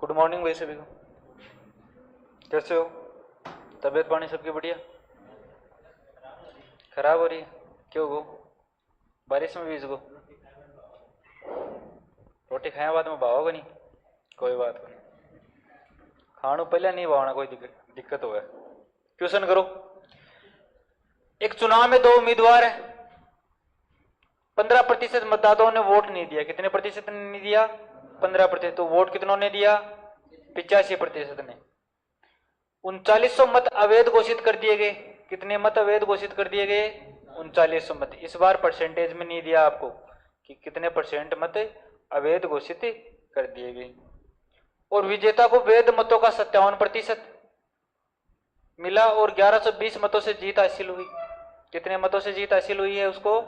Good morning भाई सभी को। कैसे हो? तबीयत पानी सबकी बढ़िया? खराब हो रही है? क्यों गो? बारिश में भीज गो? रोटी खाया बाद में भावोगे नहीं? कोई बात नहीं, खाणो पहले नहीं भावना, कोई दिक्कत हो गया। क्वेश्चन करो। एक चुनाव में दो उम्मीदवार है, 15% मतदाताओं ने वोट नहीं दिया। कितने प्रतिशत ने नहीं दिया? 15%। तो वोट कितनों ने दिया? 85% ने। 3900 मत अवैध घोषित कर दिए गए। कितने मत अवैध घोषित कर दिए गए? 3900 मत। इस बार परसेंटेज में नहीं दिया आपको कि कितने परसेंट मत अवैध घोषित कर दिए गए। और विजेता को वैध मतों का 57% मिला और 1120 मतों से जीत हासिल हुई। कितने मतों से जीत हासिल हुई है उसको?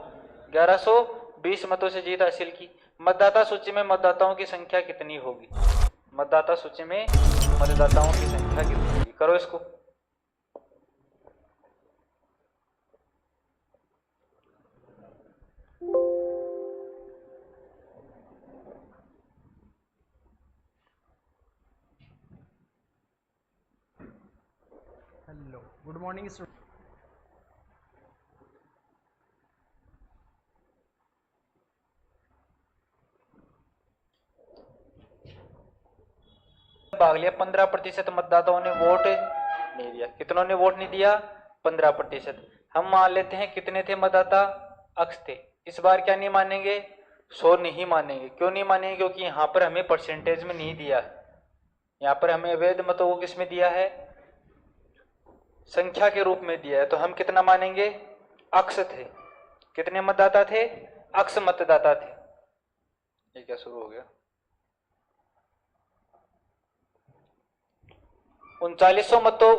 1120 मतों से जीत हासिल की। मतदाता सूची में मतदाताओं की संख्या कितनी होगी? मतदाता सूची में मतदाताओं की संख्या कितनी होगी? करो इसको। Hello, good morning student. भाग लिया। 15% मतदाताओं ने वोट नहीं दिया। कितनों ने वोट नहीं दिया? 15%। हम मान लेते हैं कितने थे मतदाता? अक्ष थे। इस बार क्या नहीं मानेंगे? 100 नहीं मानेंगे। क्यों नहीं मानेंगे? क्योंकि यहाँ पर हमें परसेंटेज में नहीं दिया है। यहाँ पर हमें अवैध मतों को किस में दिया है? संख्या के रूप में दिया है। तो हम कितना मानेंगे? अक्ष थे। कितने मतदाता थे? अक्ष मतदाता थे। ये क्या शुरू हो गया? 3900 मतों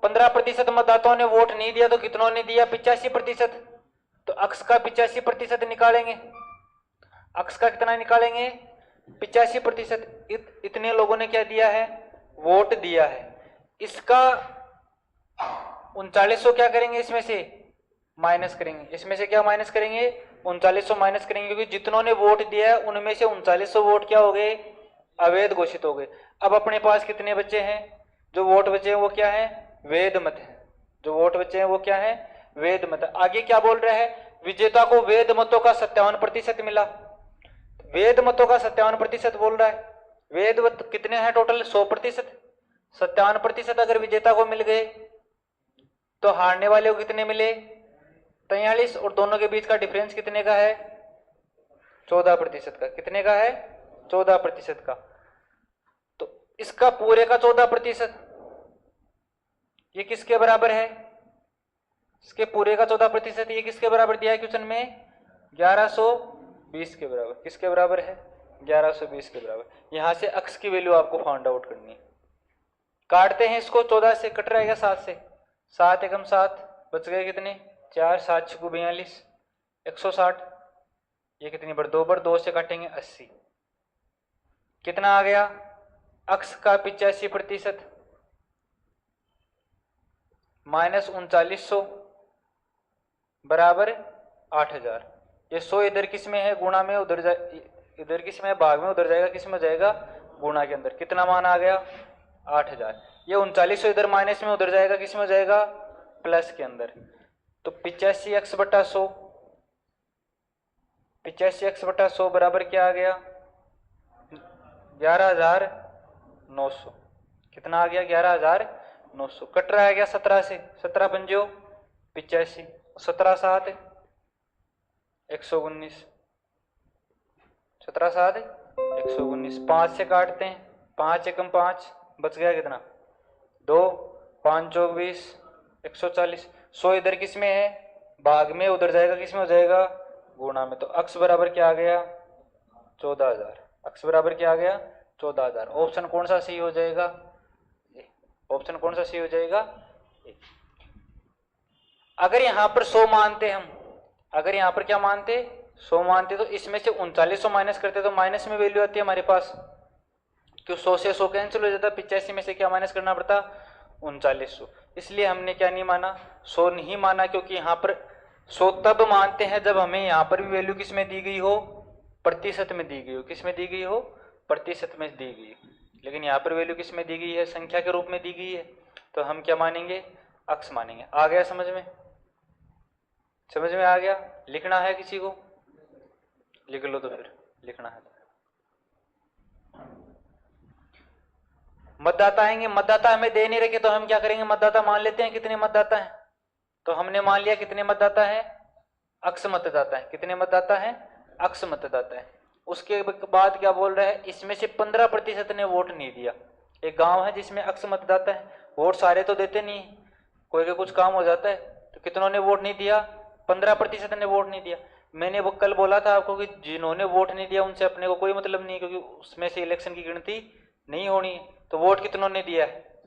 15% मतदाताओं ने वोट नहीं दिया। तो कितनों ने दिया? 85%। तो अक्ष का 85% निकालेंगे। अक्ष का कितना निकालेंगे? 85%। इतने लोगों ने क्या दिया है? वोट दिया है। इसका 3900 क्या करेंगे? इसमें से माइनस करेंगे। इसमें से क्या माइनस करेंगे? 3900 माइनस करेंगे, क्योंकि जितनों ने वोट दिया है उनमें से 3900 वोट क्या हो गए? अवैध घोषित हो गए। अब अपने पास कितने बचे हैं? जो वोट बचे हैं वो क्या है? वैध मत है। जो वोट बचे हैं वो क्या है? वैध मत। आगे क्या बोल रहा है? विजेता को वैध मतों का 57% मिला। वैध मतों का 57% बोल रहा है। वैध मत कितने हैं टोटल? 100%। 57% अगर विजेता को मिल गए तो हारने वाले को कितने मिले? 43। और दोनों के बीच का डिफरेंस कितने का है? 14% का। कितने का है? 14% का। तो इसका पूरे का 14% ये किसके बराबर है? इसके पूरे का 14% ये किसके बराबर दिया है क्वेश्चन में? 1120 के बराबर। किसके बराबर है? 1120 के बराबर। यहां से अक्ष की वैल्यू आपको फाइंड आउट करनी है। काटते हैं इसको। 14 से कट रहेगा 7 से। 7 एकम 7 बच गए कितने? 4। 7 6 42 160। ये कितनी बढ़? 2 बढ़ 2 से काटेंगे 80। कितना आ गया? अक्ष का 85% माइनस 3900 बराबर 8000। ये 100 इधर किस में है? गुणा में। उधर इधर किस में है? भाग में। उधर जाएगा किस में? जाएगा गुणा के अंदर। कितना मान आ गया? 8000। ये 3900 इधर माइनस में, उधर जाएगा किस में? जाएगा प्लस के अंदर। तो 85x/100 85x/100 बराबर क्या आ गया? 11900। कितना आ गया? 11900। कट रहा है क्या 17 से? 17 पंजो 85, 17 7 119, 17 7 119। 5 से काटते हैं। 5 एकम 5 बच गया कितना? 2। 5 चौक 20 140। 100 इधर किस में है? भाग में। उधर जाएगा किस में? हो जाएगा गुणा में। तो अक्ष बराबर क्या आ गया? 14000। अक्ष बराबर क्या आ गया? 14000। ऑप्शन कौन सा सही हो जाएगा? ऑप्शन कौन सा सही हो जाएगा? अगर यहां पर 100 मानते हम, अगर यहां पर क्या मानते? 100 मानते, तो इसमें से 3900 माइनस करते तो माइनस में वैल्यू आती है हमारे पास। क्यों? 100 से 100 कैंसिल हो जाता। 85 में से क्या माइनस करना पड़ता? 3900। इसलिए हमने क्या नहीं माना? 100 नहीं माना, क्योंकि यहां पर 100 तब मानते हैं जब हमें यहां पर भी वैल्यू किस में दी गई हो? प्रतिशत में दी गई हो। किस में दी गई हो? प्रतिशत में दी गई। लेकिन यहाँ पर वैल्यू किस में दी गई है, संख्या के रूप में दी गई है, तो हम क्या मानेंगे, अक्स मानेंगे। आ गया समझ में, समझ में आ गया। लिखना है किसी को, लिख लो तो फिर लिखना है। मतदाता आएंगे, मतदाता हमें दे नहीं रखे तो हम क्या करेंगे, मतदाता मान लेते हैं कितने मतदाता हैं, तो हमने मान लिया कितने मतदाता है, अक्स मतदाता है। कितने मतदाता है, अक्स मतदाता है। उसके बाद क्या बोल रहा है, इसमें से 15% ने वोट नहीं दिया। एक गांव है जिसमें अक्स मतदाता है, वोट सारे तो देते नहीं, कोई का कुछ काम हो जाता है, तो कितनों ने वोट नहीं दिया, 15% ने वोट नहीं दिया। मैंने वो कल बोला था आपको कि जिन्होंने वोट नहीं दिया उनसे अपने को कोई मतलब नहीं, क्योंकि उसमें से इलेक्शन की गिनती नहीं होनी है। तो वोट कितनों ने दिया है,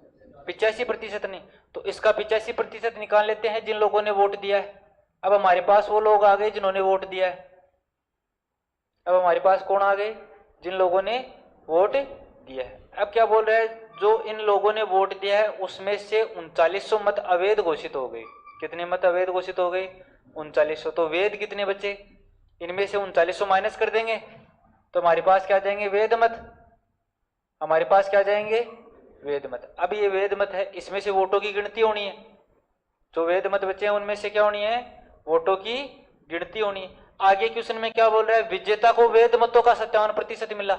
85% ने। तो इसका 85% निकाल लेते हैं जिन लोगों ने वोट दिया है। अब हमारे पास वो लोग आ गए जिन्होंने वोट दिया है। अब हमारे पास कौन आ गए, जिन लोगों ने वोट दिया है। अब क्या बोल रहा है, जो इन लोगों ने वोट दिया है उसमें से 3900 मत अवैध घोषित हो गए। कितने मत अवैध घोषित हो गए, 3900। तो वैध कितने बचे, इनमें से 3900 माइनस कर देंगे तो हमारे पास क्या आ जाएंगे, वैध मत। हमारे पास क्या जाएंगे, वैध मत। अब ये वैध मत है, इसमें से वोटों की गिनती होनी है। जो वैध मत बचे हैं उनमें से क्या होनी है, वोटों की गिनती होनी है। आगे क्वेश्चन में क्या बोल रहा है, विजेता को वैध मतों का 57% मिला।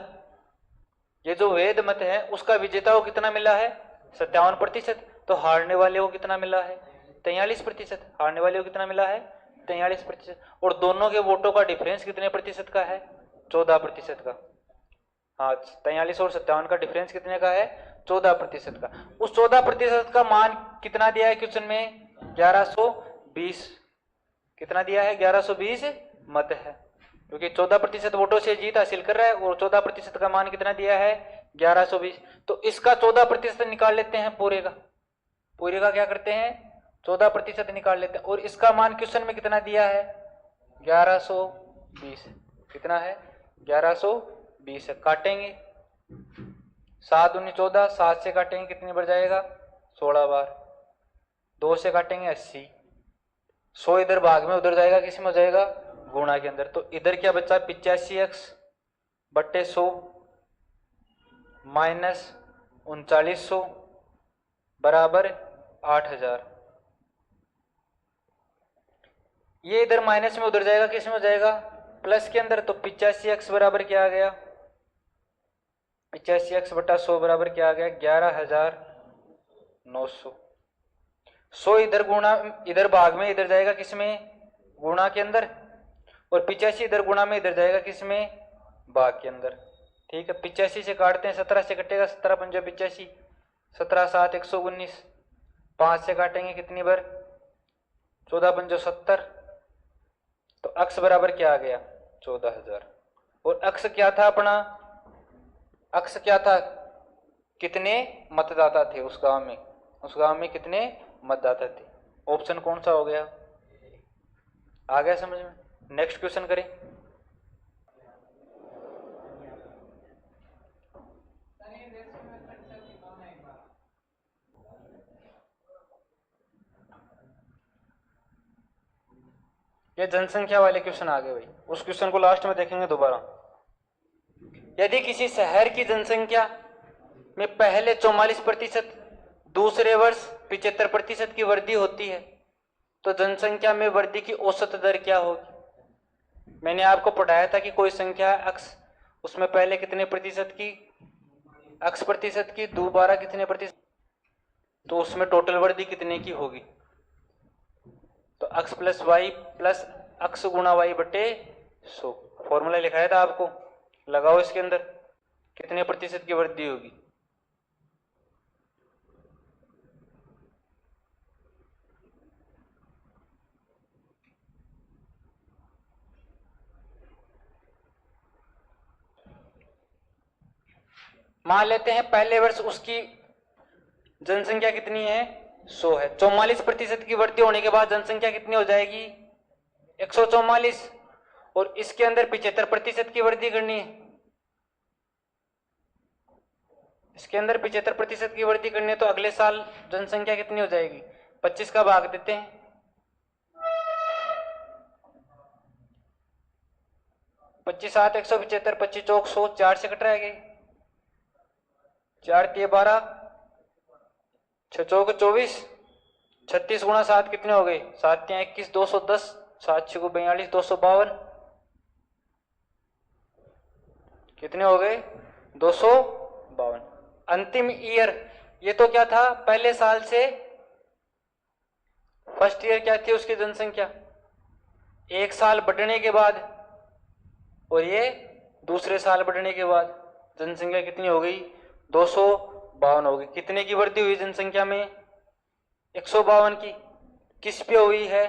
ये जो वैध मत है उसका विजेता को कितना मिला है, 57%। तो हारने वाले को कितना मिला है, 43%। हारने वाले को कितना मिला है, 43%। और दोनों के वोटों का डिफरेंस कितने प्रतिशत का है, 14% का। हाँ, 43 और 57 का डिफरेंस कितने का है, 14% का। उस 14% का मान कितना दिया है क्वेश्चन में, 1120। कितना दिया है, 1120 मत है, क्योंकि 14% वोटों से जीत हासिल कर रहा है और 14% का मान कितना दिया है, 1120। तो इसका 14% निकाल लेते हैं पूरे का। पूरे का क्या करते हैं, 14% निकाल लेते हैं। और इसका मान क्वेश्चन में कितना दिया है, 1120। कितना है, 1120 है। काटेंगे, 7 दूनी 14, 7 से काटेंगे कितनी बढ़ जाएगा, 16 बार। 2 से काटेंगे 80। 100 इधर भाग में उधर जाएगा, किसी में हो जाएगा, गुणा के अंदर। तो इधर क्या बचा, 85x बट्टे 100 माइनस 3900 बराबर 8000। ये इधर माइनस में उधर जाएगा, किस में हो जाएगा, प्लस के अंदर। तो 85x बराबर क्या आ गया, 85x बटा 100 बराबर क्या आ गया, 11900। 100 इधर गुणा, इधर भाग में इधर जाएगा, किस में, गुणा के अंदर। और 85 इधर गुणा में इधर जाएगा, किस में, भाग के अंदर। ठीक है, 85 से काटते हैं, 17 से कटेगा, 17 पंजा 85, 17 7 119। 5 से काटेंगे कितनी बार, 14 पंजो 70। तो अक्स बराबर क्या आ गया, 14000। और अक्स क्या था अपना, अक्स क्या था, कितने मतदाता थे उस गांव में, उस गांव में कितने मतदाता थे। ऑप्शन कौन सा हो गया, आ गया समझ में। नेक्स्ट क्वेश्चन करें। ये जनसंख्या वाले क्वेश्चन आ गए भाई, उस क्वेश्चन को लास्ट में देखेंगे दोबारा। यदि किसी शहर की जनसंख्या में पहले 44%, दूसरे वर्ष 75% की वृद्धि होती है, तो जनसंख्या में वृद्धि की औसत दर क्या होगी। मैंने आपको पढ़ाया था कि कोई संख्या अक्स, उसमें पहले कितने प्रतिशत की, अक्स प्रतिशत की, दोबारा कितने प्रतिशत, तो उसमें टोटल वृद्धि कितने की होगी। तो अक्स प्लस वाई प्लस अक्स गुणा वाई बटे 100। फॉर्मूला लिखाया था आपको, लगाओ इसके अंदर, कितने प्रतिशत की वृद्धि होगी। मान लेते हैं पहले वर्ष उसकी जनसंख्या कितनी है, 100 है। 44% की वृद्धि होने के बाद जनसंख्या कितनी हो जाएगी, 144। और इसके अंदर 75% की वृद्धि करनी है, इसके अंदर 75% की वृद्धि करनी है। तो अगले साल जनसंख्या कितनी हो जाएगी, 25 का भाग देते हैं, 25 7 175, 25 चौक 100, 4 से कट रहा है, 4 तिये 12, 6 चौक 24, 36 गुणा 7 कितने हो गए? 7 तिया 21, 210, 7 6 42, 252, कितने हो गए? 252। अंतिम ईयर, ये तो क्या था? पहले साल से फर्स्ट ईयर क्या थी उसकी जनसंख्या, एक साल बढ़ने के बाद, और ये दूसरे साल बढ़ने के बाद जनसंख्या कितनी हो गई? 252 हो गई। कितने की वृद्धि हुई जनसंख्या में? 152 की। किस पे हुई है?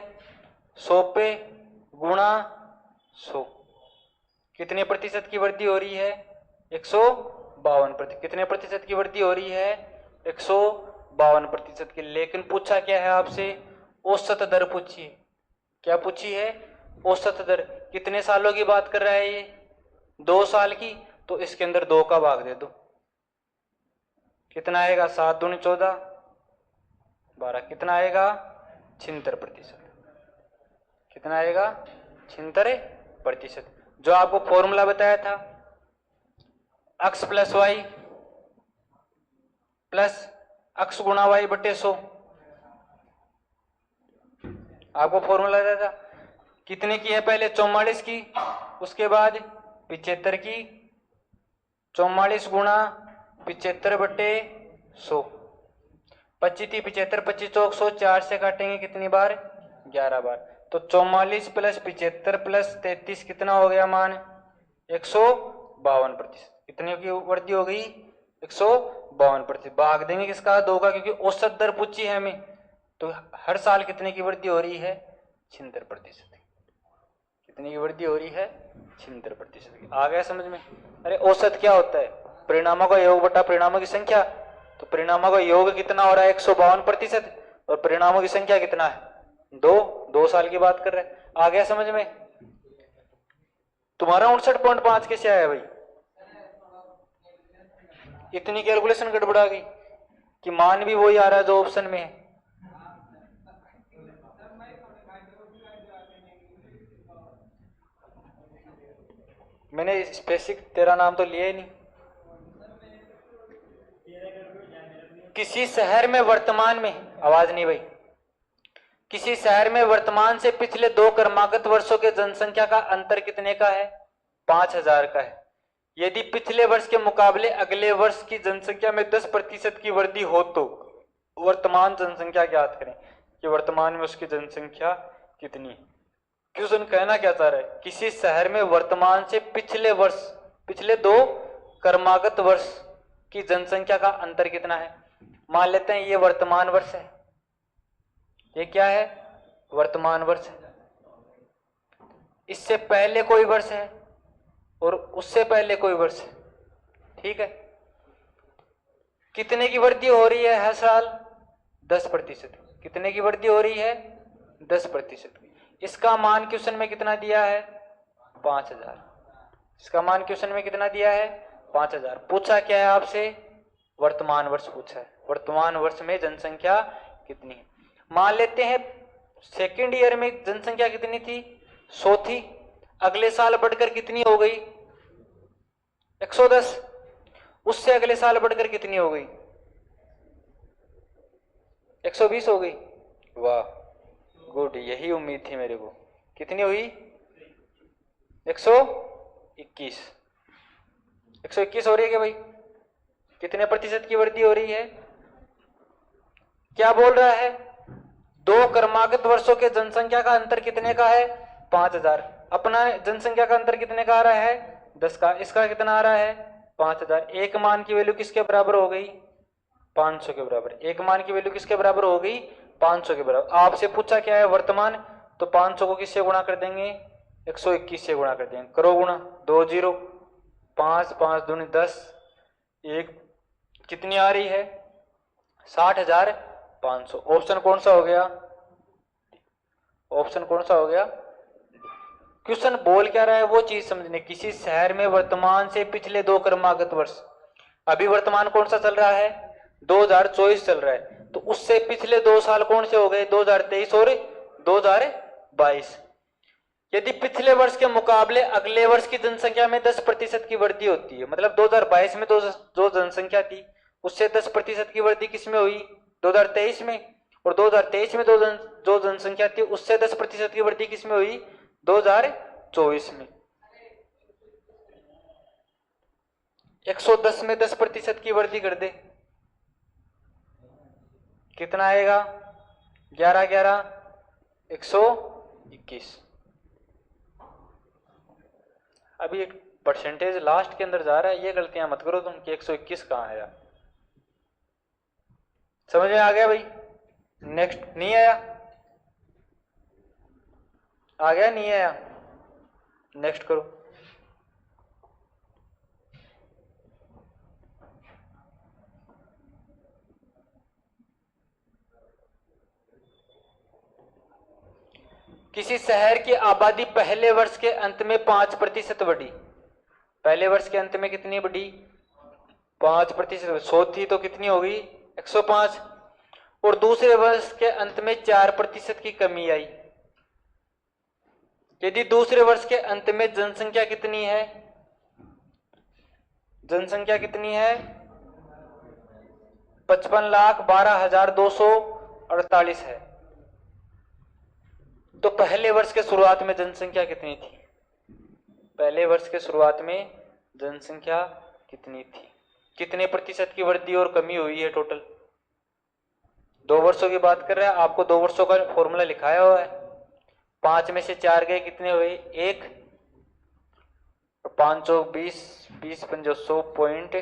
100 पे गुणा 100। कितने प्रतिशत की वृद्धि हो रही है? 152%। कितने प्रतिशत की वृद्धि हो रही है? 152% की। लेकिन पूछा क्या है आपसे? औसत दर पूछिए। क्या पूछी है? औसत दर। कितने सालों की बात कर रहा है ये? 2 साल की। तो इसके अंदर 2 का भाग दे दो, कितना आएगा? 7 दूनी 14, 12, कितना आएगा? 76%। कितना आएगा? 76%। जो आपको फॉर्मूला बताया था, x plus y plus x गुणा वाई बटे 100, आपको फॉर्मूला दिया था। कितने की है? पहले 44 की, उसके बाद 75 की। 44 गुणा 75 बटे 100, 25 थी 75, 25 चौक 100, 4 से काटेंगे कितनी बार? 11 बार। तो 44 प्लस 75 प्लस 33 कितना हो गया मान? 152%। कितने की वृद्धि हो गई? 152%। भाग देंगे किसका? 2 का, क्योंकि औसत दर पूछी है हमें। तो हर साल कितने की वृद्धि हो रही है? 76%। कितनी की वृद्धि हो रही है? 76% की। आ गया समझ में? अरे औसत क्या होता है? परिणामों का योग बटा परिणामों की संख्या। तो परिणामों का योग कितना हो रहा है? 152%, और परिणामों की संख्या कितना है? 2 साल की बात कर रहे हैं। आ गया समझ में? तुम्हारा 59.5 कैसे आया भाई? इतनी कैलकुलेशन गड़बड़ा गई कि मान भी वही आ रहा है जो ऑप्शन में है। मैंने स्पेसिफिक तेरा नाम तो लिया ही नहीं। किसी शहर में वर्तमान में, आवाज नहीं भाई, किसी शहर में वर्तमान से पिछले 2 क्रमागत वर्षों के जनसंख्या का अंतर कितने का है? 5000 का है। यदि पिछले वर्ष के मुकाबले अगले वर्ष की जनसंख्या में 10% की वृद्धि हो तो वर्तमान जनसंख्या ज्ञात करें कि वर्तमान में उसकी जनसंख्या कितनी है। क्वेश्चन कहना क्या चाह रहा है? किसी शहर में वर्तमान से पिछले वर्ष, पिछले 2 क्रमागत वर्ष की जनसंख्या का अंतर कितना है? मान लेते हैं ये वर्तमान वर्ष है, ये क्या है? वर्तमान वर्ष है। इससे पहले कोई वर्ष है और उससे पहले कोई वर्ष है, ठीक है। कितने की वृद्धि हो रही है हर साल? 10%। कितने की वृद्धि हो रही है? 10%। इसका मान क्वेश्चन में कितना दिया है? 5000। इसका मान क्वेश्चन में कितना दिया है? 5000। पूछा क्या है आपसे? वर्तमान वर्ष पूछा है। वर्तमान वर्ष में जनसंख्या कितनी है? मान लेते हैं सेकेंड ईयर में जनसंख्या कितनी थी? 100 थी। अगले साल बढ़कर कितनी हो गई? 110। उससे अगले साल बढ़कर कितनी हो गई? 120 हो गई। वाह गुड, यही उम्मीद थी मेरे को। कितनी हुई? 121। 121 हो रही है क्या भाई? कितने प्रतिशत की वृद्धि हो रही है? क्या बोल रहा है? 2 क्रमागत वर्षों के जनसंख्या का अंतर कितने का है? 5000। अपना जनसंख्या का अंतर कितने का आ रहा है? 10 का। इसका कितना आ रहा है? 5000। एक मान की वैल्यू किसके बराबर हो गई? 500 के बराबर। एक मान की वैल्यू किसके बराबर हो गई? 500 के बराबर। आपसे पूछा क्या है? वर्तमान। तो 500 को किससे गुणा कर देंगे? 121 से गुणा कर देंगे। करो गुणा, 2 0, 5 5 दूनी 10, 1 कितनी आ रही है? 60,500। ऑप्शन कौन सा हो गया? ऑप्शन कौन सा हो गया? क्वेश्चन बोल क्या रहा है वो चीज समझने। किसी शहर में वर्तमान से पिछले 2 क्रमागत वर्ष, अभी वर्तमान कौन सा चल रहा है? 2024 चल रहा है। तो उससे पिछले 2 साल कौन से हो गए? 2023 और 2022। यदि पिछले वर्ष के मुकाबले अगले वर्ष की जनसंख्या में 10% की वृद्धि होती है, मतलब 2022 में जो जनसंख्या थी उससे 10% की वृद्धि किसमें हुई? 2023 में। और 2023 में जो जनसंख्या थी उससे 10% की वृद्धि किसमें हुई? 2024 में। 110 में 10% की वृद्धि कर दे, कितना आएगा? 11 11 121। अभी एक परसेंटेज लास्ट के अंदर जा रहा है, ये गलतियां मत करो तुम कि 121 कहां आया। समझ में आ गया भाई? नेक्स्ट नहीं आया? आ गया नहीं आया? नेक्स्ट करो। किसी शहर की आबादी पहले वर्ष के अंत में 5% बढ़ी। पहले वर्ष के अंत में कितनी बढ़ी? 5%। 100 थी तो कितनी होगी? 105। और दूसरे वर्ष के अंत में 4% की कमी आई। यदि दूसरे वर्ष के अंत में जनसंख्या कितनी है? जनसंख्या कितनी है? 55,12,248 है। तो पहले वर्ष के शुरुआत में जनसंख्या कितनी थी? पहले वर्ष के शुरुआत में जनसंख्या कितनी थी? कितने प्रतिशत की वृद्धि और कमी हुई है टोटल? 2 वर्षों की बात कर रहा है, आपको 2 वर्षों का फॉर्मूला लिखाया हुआ है। 5 में से 4 गए, कितने हुए? 1। 520 20 500 पॉइंट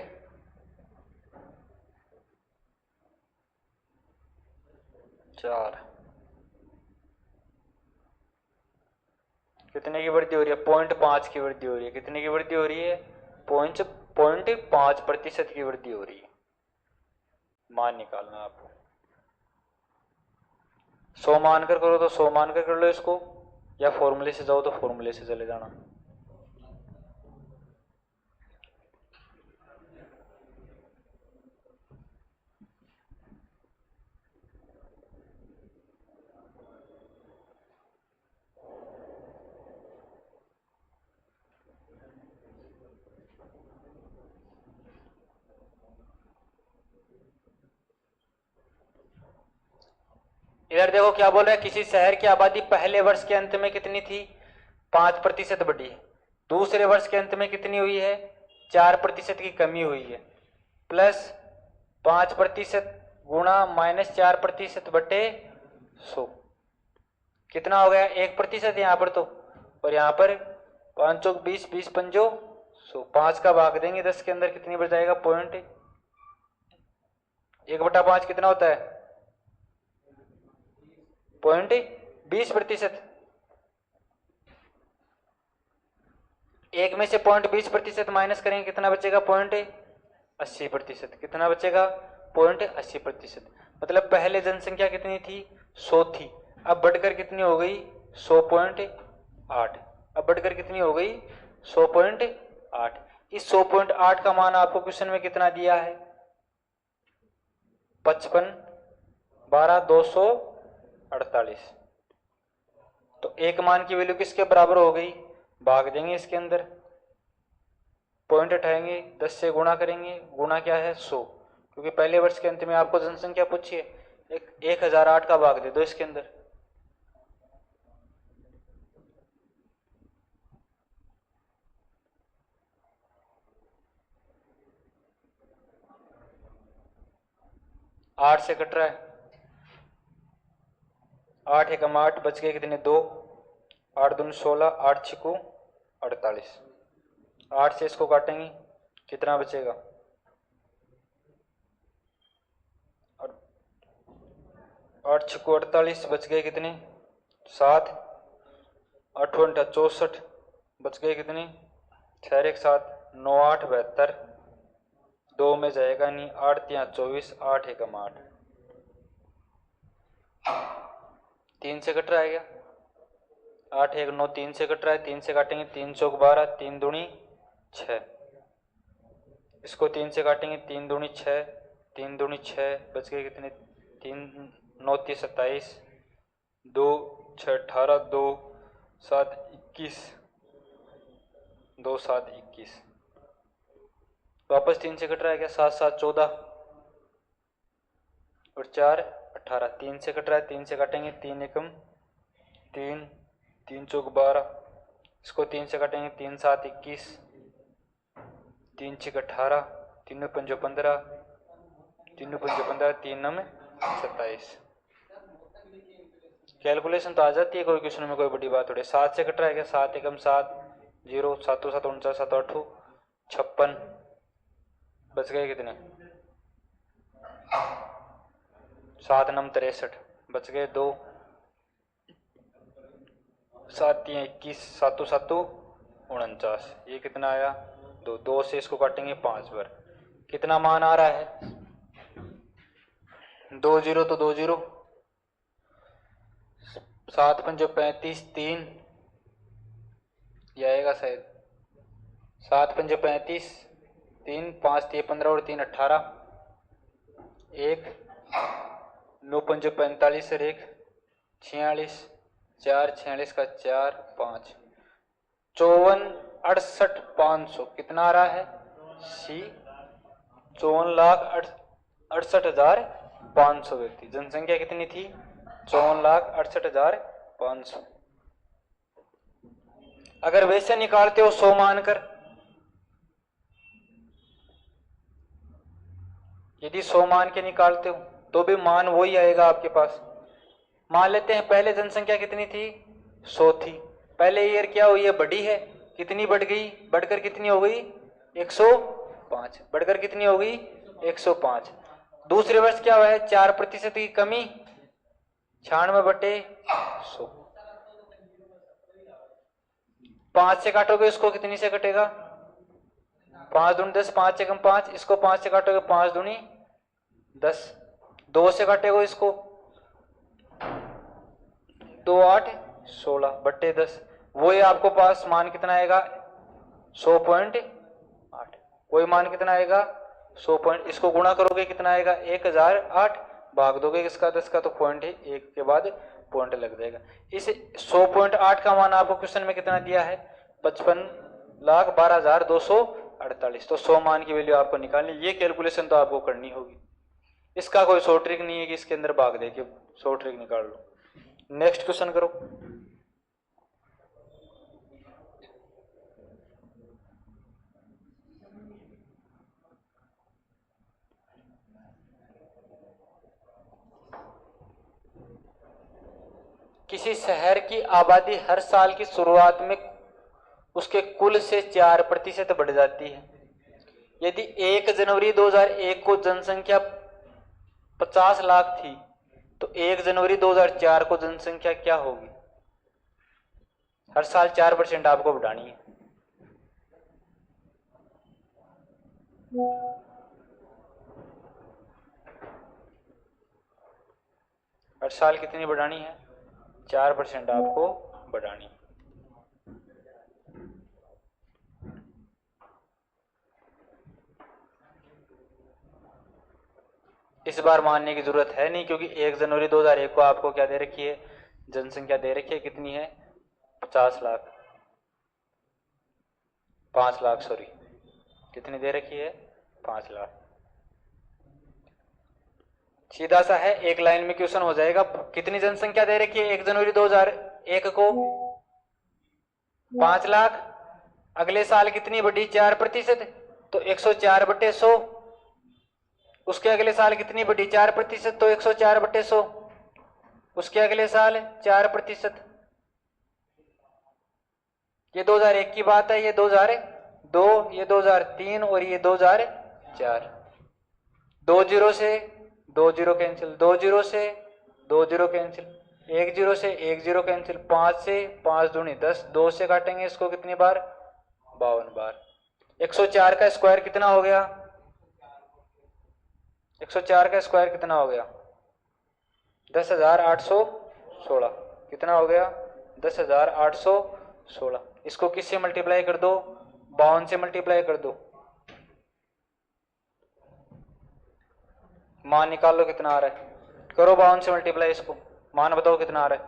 4। कितने की वृद्धि हो रही है? 0.5 की वृद्धि हो रही है। कितने की वृद्धि हो रही है? 0.5% की वृद्धि हो रही है। मान निकालना आपको। 100 मानकर करो तो 100 मानकर कर लो इसको, या फॉर्मूले से जाओ तो फॉर्मूले से चले जाना। इधर देखो क्या बोल रहा है, किसी शहर की आबादी पहले वर्ष के अंत में कितनी थी? 5% बढ़ी। दूसरे वर्ष के अंत में कितनी हुई है? 4% की कमी हुई है। प्लस 5% गुणा -4% बटे 100 कितना हो गया? 1% यहाँ पर तो, और यहाँ पर 5 20 20 पंजो 100। 5 का भाग देंगे 10 के अंदर, कितनी बढ़ जाएगा? 1/5 कितना होता है? 0.20%। 1 में से 0.20% माइनस करेंगे, कितना बचेगा? 0.80%। कितना बचेगा? 0.80%। मतलब पहले जनसंख्या कितनी थी? 100 थी, अब बढ़कर कितनी हो गई? 100.8। अब बढ़कर कितनी हो गई? 100.8। इस 100.8 का मान आपको क्वेश्चन में कितना दिया है? 55,12,248। तो एक मान की वैल्यू किसके बराबर हो गई? भाग देंगे इसके अंदर, पॉइंट उठाएंगे, 10 से गुणा करेंगे। गुणा क्या है? 100, क्योंकि पहले वर्ष के अंत में आपको जनसंख्या पूछी है। 1008 का भाग दे दो इसके अंदर। आठ से कट रहा है। 8 एकम 8 बच गए कितने? 2। 8 दूनी 16, 8 छिकू 48। 8 से इसको काटेंगे, कितना बचेगा? 8 छिकू 48, बच गए कितने? 7। 8 64, बच गए कितने? 6 एक 7, 9 8 72। 2 में जाएगा नहीं, 8 3 24, 8 एकम 8। 3 से कट रहा है क्या? 8 1 9, 3 से कट रहा है। 3 से काटेंगे, 3 चौक 12, 3 दूनी 6। इसको 3 से काटेंगे, 3 दूनी 6, 3 दूनी 6, बच गए कितने? 3 9 30 27, 2 6 18, 2 7 21, 2 7 21। वापस 3 से कट रहा है क्या? 7 7 14, और 4 18, 3 से कट रहा है, 3 से काटेंगे, 3 एकम 3, 3 चौक 12, इसको 3 से काटेंगे, 3 7 21, 3 6 18, 3 5 15, 3 5 15, 3 9 27। कैलकुलेशन तो आ जाती है कोई क्वेश्चन में, कोई बड़ी बात थोड़ी। 7 से कट रहा है क्या, 7 एकम 7, 0, 7 7 49, 7 8 56, बच गए कितने, 7 9 63, बच गए 2, 7 3 21, 7 7 49, ये कितना आया 2, 2 से इसको काटेंगे 5 बार, कितना मान आ रहा है 2 0 तो 2 0, 7 5 35, 3 ये आएगा शायद, 7 5 35, 3 5 3 15 और 3 18, 1 9 5 45 और 1 46, 4 46 का 4 5, 54 68 500, कितना आ रहा है सी 54,68,500 व्यक्ति। जनसंख्या कितनी थी 54,68,500। अगर वैसे निकालते हो 100 मानकर, यदि 100 मान के निकालते हो तो भी मान वही आएगा आपके पास। मान लेते हैं पहले जनसंख्या कितनी थी 100 थी, पहले ईयर क्या हुई है बढ़ी है, कितनी बढ़ गई, बढ़कर कितनी हो गई 105, बढ़कर कितनी हो गई 105। दूसरे वर्ष क्या हुआ है 4% की कमी, 96/100, 5 से काटोगे इसको कितनी से कटेगा 5 दूनी 10, 5 एकम 5, इसको 5 से काटोगे 5 दूनी 10, 2 से काटेगा इसको 2 8 16/10, वो ये आपको पास मान कितना आएगा 100.8, वही मान कितना आएगा 100 इसको गुणा करोगे कितना आएगा 1008, भाग दोगे इसका 10 का तो पॉइंट है, एक के बाद पॉइंट लग जाएगा। इस 100.8 का मान आपको क्वेश्चन में कितना दिया है 55,12,248, तो 100 मान की वैल्यू आपको निकालनी, ये कैलकुलेशन तो आपको करनी होगी, इसका कोई शॉर्ट ट्रिक नहीं है कि इसके अंदर भाग दे के शॉर्ट ट्रिक निकाल लो। नेक्स्ट क्वेश्चन करो। किसी शहर की आबादी हर साल की शुरुआत में उसके कुल से 4% बढ़ जाती है। यदि 1 जनवरी 2001 को जनसंख्या 50 लाख थी तो 1 जनवरी 2004 को जनसंख्या क्या होगी। हर साल 4% आपको बढ़ानी है। हर साल कितनी बढ़ानी है 4% आपको बढ़ानी है। इस बार मानने की जरूरत है नहीं, क्योंकि 1 जनवरी 2001 को आपको क्या दे रखी है जनसंख्या दे रखी है, कितनी है 50 लाख 5 लाख सॉरी, कितनी दे रखी है 5 लाख। सीधा सा है, एक लाइन में क्वेश्चन हो जाएगा। कितनी जनसंख्या दे रखी है 1 जनवरी 2001 को 5 लाख, अगले साल कितनी बढ़ी 4%, तो 104/100, उसके अगले साल कितनी बढ़ी 4%, तो 104/100, उसके अगले साल 4%। ये 2001 की बात है, ये 2002, ये 2003 और ये 2004। 2 जीरो से 2 जीरो कैंसिल, 2 जीरो से 2 जीरो कैंसिल, 1 जीरो से 1 जीरो कैंसिल, 5 से 5 दूनी 10, 2 से काटेंगे इसको कितनी बार 52 बार। 104 का स्क्वायर कितना हो गया 104 का स्क्वायर कितना हो गया 10,816, कितना हो गया 10,816। इसको किससे मल्टीप्लाई कर दो 52 से मल्टीप्लाई कर दो, मान निकाल लो कितना आ रहा है, करो 52 से मल्टीप्लाई, इसको मान बताओ कितना आ रहा है।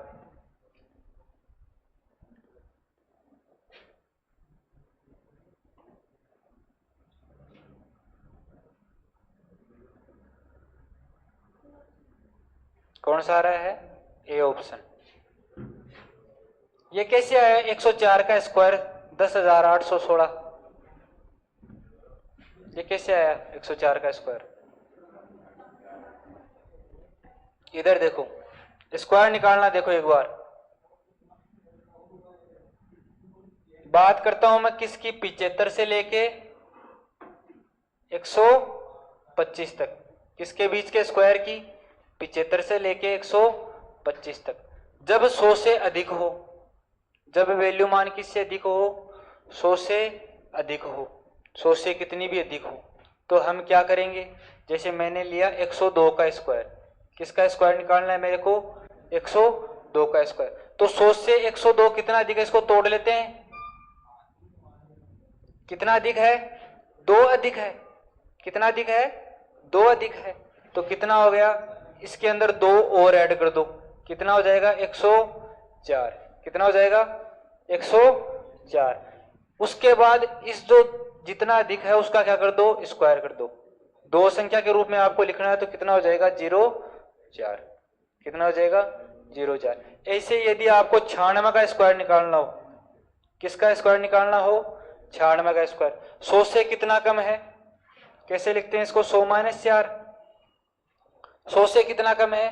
कौन सा आ रहा है? A option. ये कैसे आया? 104 का स्क्वायर 10,816। ये कैसे आया 104 का स्क्वायर? इधर देखो, स्क्वायर निकालना देखो एक बार। बात करता हूं मैं किसकी? 75 से लेके 125 तक। किसके बीच के स्क्वायर की? 75 से लेके 125 तक। जब 100 से अधिक हो, जब वैल्यू मान किससे अधिक हो? 100 से अधिक हो, 100 से कितनी भी अधिक हो, तो हम क्या करेंगे? जैसे मैंने लिया 102 का स्क्वायर। किसका स्क्वायर निकालना है मेरे को? 102 का स्क्वायर। तो 100 से 102 कितना अधिक है? इसको तोड़ लेते हैं। कितना अधिक है? 2 अधिक है। कितना अधिक है? 2 अधिक है। तो कितना हो गया? इसके अंदर 2 और ऐड कर दो, कितना हो जाएगा? 104। कितना हो जाएगा? 104। उसके बाद इस जो जितना अधिक है उसका क्या कर दो? स्क्वायर कर दो। 2 संख्या के रूप में आपको लिखना है तो कितना हो जाएगा? 0,4। कितना हो जाएगा? 0,4। ऐसे यदि आपको 96 का स्क्वायर निकालना हो, किसका स्क्वायर निकालना हो? 96 का स्क्वायर। 100 से कितना कम है? कैसे लिखते हैं इसको? 100 - 4। 100 से कितना कम है?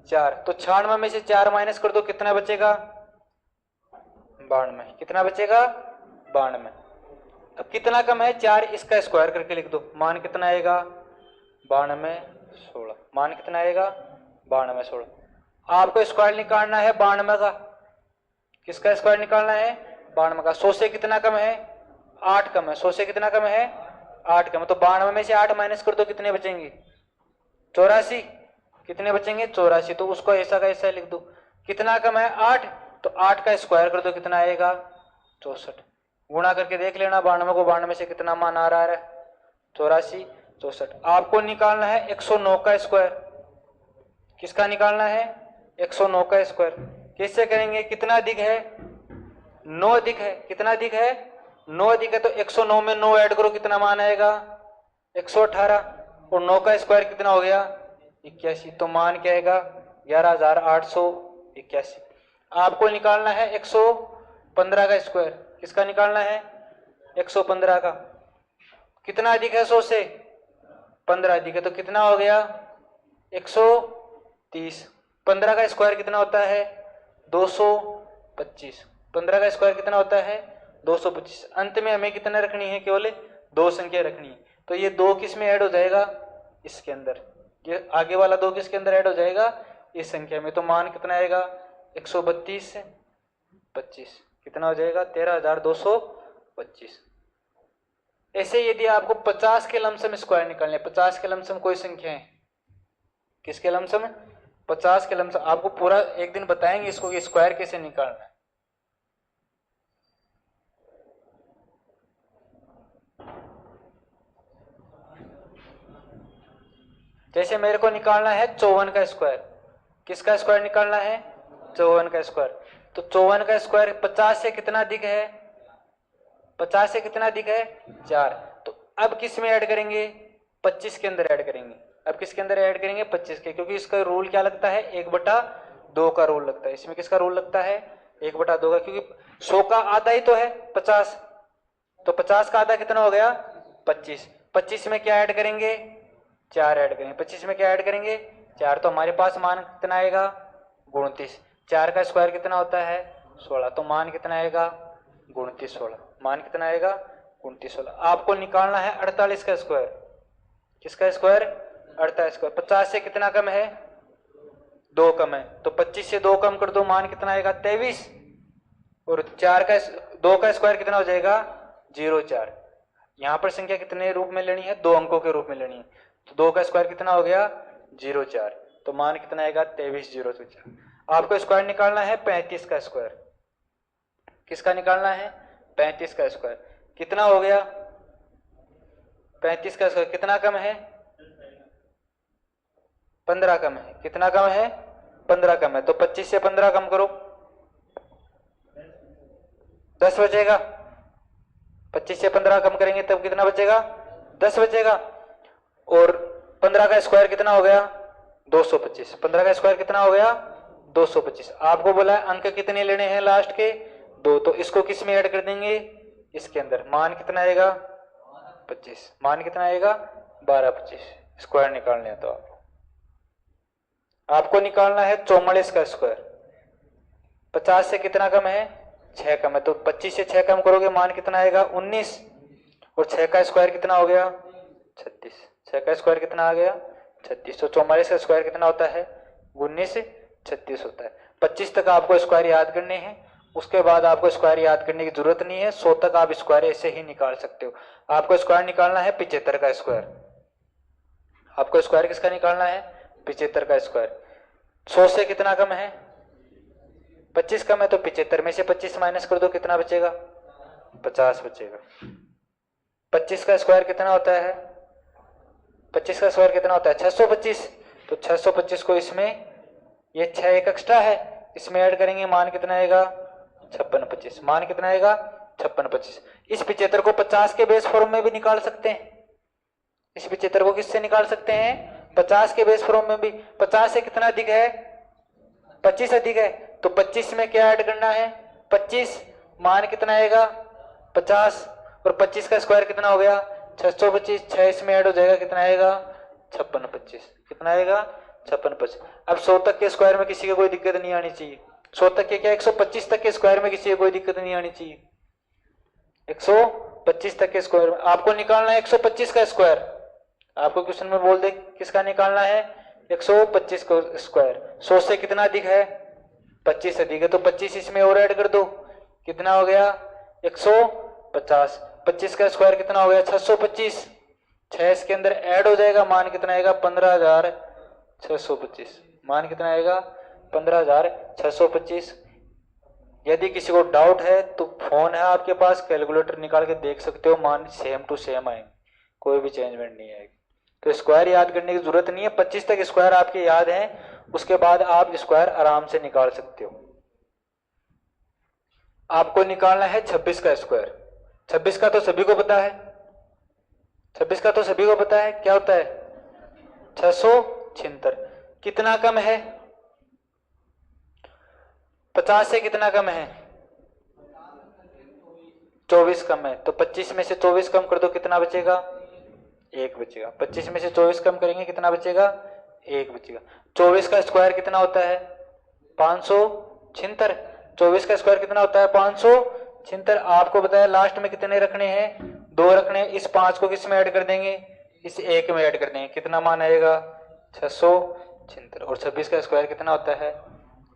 4। तो 96 में से 4 माइनस कर दो, कितना बचेगा? 92। कितना बचेगा? 92। अब कितना कम है? 4। इसका स्क्वायर करके लिख दो। मान कितना आएगा? 92, 16। मान कितना आएगा? 92, 16। आपको स्क्वायर निकालना है 92 का। किसका स्क्वायर निकालना है? 92 का। 100 से कितना कम है? 8 कम है। 100 से कितना कम है? 8 कम है। तो 92 में से 8 माइनस कर दो, कितने बचेंगे? 84। कितने बचेंगे? 84। तो उसको ऐसा का ऐसा लिख दो। कितना कम है? 8। तो 8 का स्क्वायर कर दो, कितना आएगा? 64। गुणा करके देख लेना 92 को 92 से कितना मान आ रहा है? 84, 64। आपको निकालना है 109 का स्क्वायर। किसका निकालना है? 109 का स्क्वायर। कैसे करेंगे? कितना अधिक है? 9 अधिक है। कितना अधिक है? 9 अधिक है। तो 109 में 9 ऐड करो, कितना मान आएगा? 118। और 9 का स्क्वायर कितना हो गया? 81। तो मान क्या आएगा? 11,881। आपको निकालना है 115 का स्क्वायर। किसका निकालना है? 115 का। कितना अधिक है? 100 से 15 अधिक है। तो कितना हो गया? 130। 15 का स्क्वायर कितना होता है? 225। 15 का स्क्वायर कितना होता है? 225। अंत में हमें कितना रखनी है? केवल 2 संख्या रखनी है। तो ये 2 किस में ऐड हो जाएगा? इसके अंदर। ये आगे वाला 2 किसके अंदर ऐड हो जाएगा? इस संख्या में। तो मान कितना आएगा? 132 से 25। कितना हो जाएगा? 13,225। ऐसे यदि आपको 50 के लमसम स्क्वायर निकालने, 50 के लमसम कोई संख्या है, किसके लमसम? 50 के लमसम। आपको पूरा एक दिन बताएंगे इसको कि स्क्वायर कैसे निकालना है। जैसे मेरे को निकालना है 54 का स्क्वायर। किसका स्क्वायर निकालना है? 54 का स्क्वायर। तो 54 का स्क्वायर 50 से कितना अधिक है? 50 से कितना अधिक है? 4। तो अब किस में ऐड करेंगे? 25 के अंदर ऐड करेंगे। अब किसके अंदर ऐड करेंगे? 25 के। क्योंकि इसका रूल क्या लगता है? 1/2 का रूल लगता है। इसमें किसका रूल लगता है? 1/2 का। क्योंकि 100 का आधा ही तो है 50। तो 50 का आधा कितना हो गया? 25। 25 में क्या ऐड करेंगे? 4 ऐड करेंगे। 25 में क्या ऐड करेंगे? 4। तो हमारे पास मान कितना आएगा? 29। 4 का स्क्वायर कितना होता है? 16। तो मान कितना आएगा? 29, 16। मान कितना आएगा? 29, 16। आपको निकालना है 48 का स्क्वायर। किसका स्क्वायर? 48 स्क्वायर। 50 से कितना कम है? 2 कम है। तो 25 से 2 कम कर दो, मान कितना आएगा? 23। और 2 का स्क्वायर कितना हो जाएगा? 0,4। यहां पर संख्या कितने रूप में लेनी है? 2 अंकों के रूप में लेनी है। तो 2 का स्क्वायर कितना हो गया? 0,4। तो मान कितना आएगा? 23,004। आपको स्क्वायर निकालना है 35 का स्क्वायर। किसका निकालना है? 35 का स्क्वायर। कितना हो गया? 35 का स्क्वायर कितना कम है? 15 कम है। कितना कम है? 15 कम है। तो 25 से 15 कम करो, 10 बचेगा। 25 से 15 कम करेंगे तब कितना बचेगा? 10 बचेगा। और 15 का स्क्वायर कितना हो गया? 225। 15 का स्क्वायर कितना हो गया 225। आपको बोला है अंक कितने लेने हैं लास्ट के 2, तो इसको किस में ऐड कर देंगे इसके अंदर। मान कितना आएगा 25, मान कितना आएगा 12 25। स्क्वायर निकालने हैं तो आपको निकालना है 44 का स्क्वायर। 50 से कितना कम है 6 कम है, तो 25 से 6 कम करोगे मान कितना आएगा 19, और 6 का स्क्वायर कितना हो गया 36। 6 का स्क्वायर कितना आ गया 36। तो 44 का स्क्वायर कितना होता है 19 36 होता है। 25 तक आपको स्क्वायर याद करने हैं, उसके बाद आपको स्क्वायर याद करने की जरूरत नहीं है। 100 तक आप स्क्वायर ऐसे ही निकाल सकते हो। आपको स्क्वायर निकालना है 75 का स्क्वायर। आपको स्क्वायर किसका निकालना है 75 का स्क्वायर। 100 से कितना कम है 25 कम है, तो 75 में से 25 माइनस कर दो कितना बचेगा 50 बचेगा। 25 का स्क्वायर कितना होता है 25 का स्क्वायर कितना होता है 625। तो 625 को इसमें ये 6 एक एक्स्ट्रा है इसमें ऐड करेंगे, मान कितना आएगा 56 25। मान कितना आएगा 56 25। इस 75 को 50 के बेस फॉर्म में भी निकाल सकते हैं। इस 75 को किससे निकाल सकते हैं 50 के बेस फॉर्म में भी। 50 से कितना अधिक है 25 अधिक है, तो 25 में क्या ऐड करना है 25, मान कितना आएगा 50, और 25 का स्क्वायर कितना हो गया 625। 6 इसमें ऐड हो जाएगा कितना आएगा 56 25। कितना आएगा 56 25। अब 100 तक के स्क्वायर में किसी को कोई दिक्कत नहीं आनी चाहिए। 100 तक के क्या 125 तक के स्क्वायर में किसी को कोई दिक्कत नहीं आनी चाहिए। 125 तक के स्क्वायर में आपको निकालना है 125 का स्क्वायर। आपको क्वेश्चन में बोल दे किसका निकालना है 125 का स्क्वायर। 100 से कितना अधिक है 25 अधिक है, तो 25 इसमें और ऐड कर दो कितना हो गया 150। 25 का स्क्वायर कितना हो गया 625। 6 इसके अंदर ऐड हो जाएगा, मान कितना आएगा 15,625। मान कितना आएगा 15,625। यदि किसी को डाउट है तो फोन है आपके पास, कैलकुलेटर निकाल के देख सकते हो, मान सेम टू सेम आएंगे, कोई भी चेंजमेंट नहीं आएगी। तो स्क्वायर याद करने की जरूरत नहीं है। 25 तक स्क्वायर आपके याद हैं, उसके बाद आप स्क्वायर आराम से निकाल सकते हो। आपको निकालना है 26 का स्क्वायर। 26 का तो सभी को पता है, 26 का तो सभी को पता है क्या होता है 676। कितना कम है 50 से कितना कम है 24 कम है, तो 25 में से 24 कम कर दो कितना बचेगा 1 बचेगा। 25 में से 24 कम करेंगे कितना बचेगा 1 बचेगा। 24 का स्क्वायर कितना होता है 576। 24 का स्क्वायर कितना होता है 576। आपको बताया लास्ट में कितने रखने हैं 2 रखने हैं। इस 5 को किस में ऐड कर देंगे इस 1 में ऐड कर देंगे, कितना मान आएगा 676। और 26 का स्क्वायर कितना होता है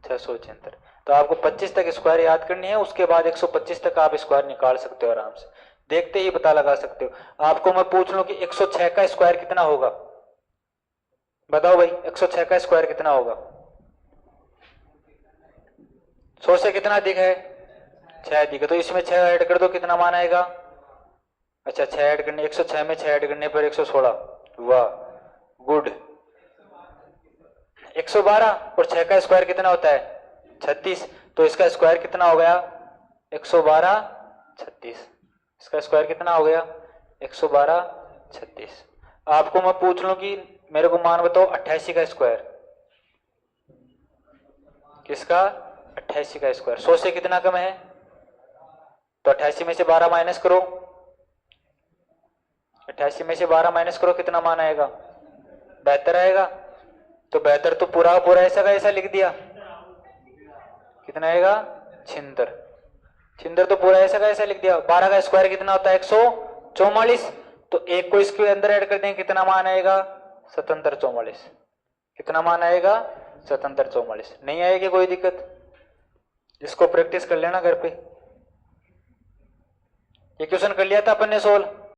676। तो आपको 25 तक स्क्वायर याद करनी है, उसके बाद 125 तक आप स्क्वायर निकाल सकते हो आराम से, देखते ही पता लगा सकते हो। आपको मैं पूछ लूं कि 106 का स्क्वायर कितना होगा, बताओ भाई 106 का स्क्वायर कितना होगा। 100 से कितना अधिक है 6 अधिक है, तो इसमें 6 ऐड कर दो कितना मान आएगा। अच्छा 6 ऐड करने 106 में 6 ऐड करने पर 116। वाह गुड। 112 और 6 का स्क्वायर कितना होता है 36, तो इसका स्क्वायर कितना हो गया 112 36। इसका स्क्वायर कितना हो गया 112 36। आपको मैं पूछ लूं कि मेरे को मान बताओ 88 का स्क्वायर। किसका 88 का स्क्वायर। 100 से कितना कम है, तो 88 में से 12 माइनस करो। 88 में से 12 माइनस करो कितना मान आएगा 72 आएगा। तो 72 तो पूरा पूरा ऐसा का ऐसा लिख दिया, कितना आएगा 76। 76 तो पूरा ऐसा का ऐसा लिख दिया। 12 का स्क्वायर कितना होता है 144, तो एक को इसके अंदर ऐड कर देंगे कितना मान आएगा 7744। कितना मान आएगा 7744। नहीं आएगी कोई दिक्कत, इसको प्रैक्टिस कर लेना घर पे। ये क्वेश्चन कर लिया था अपन ने सोल्व।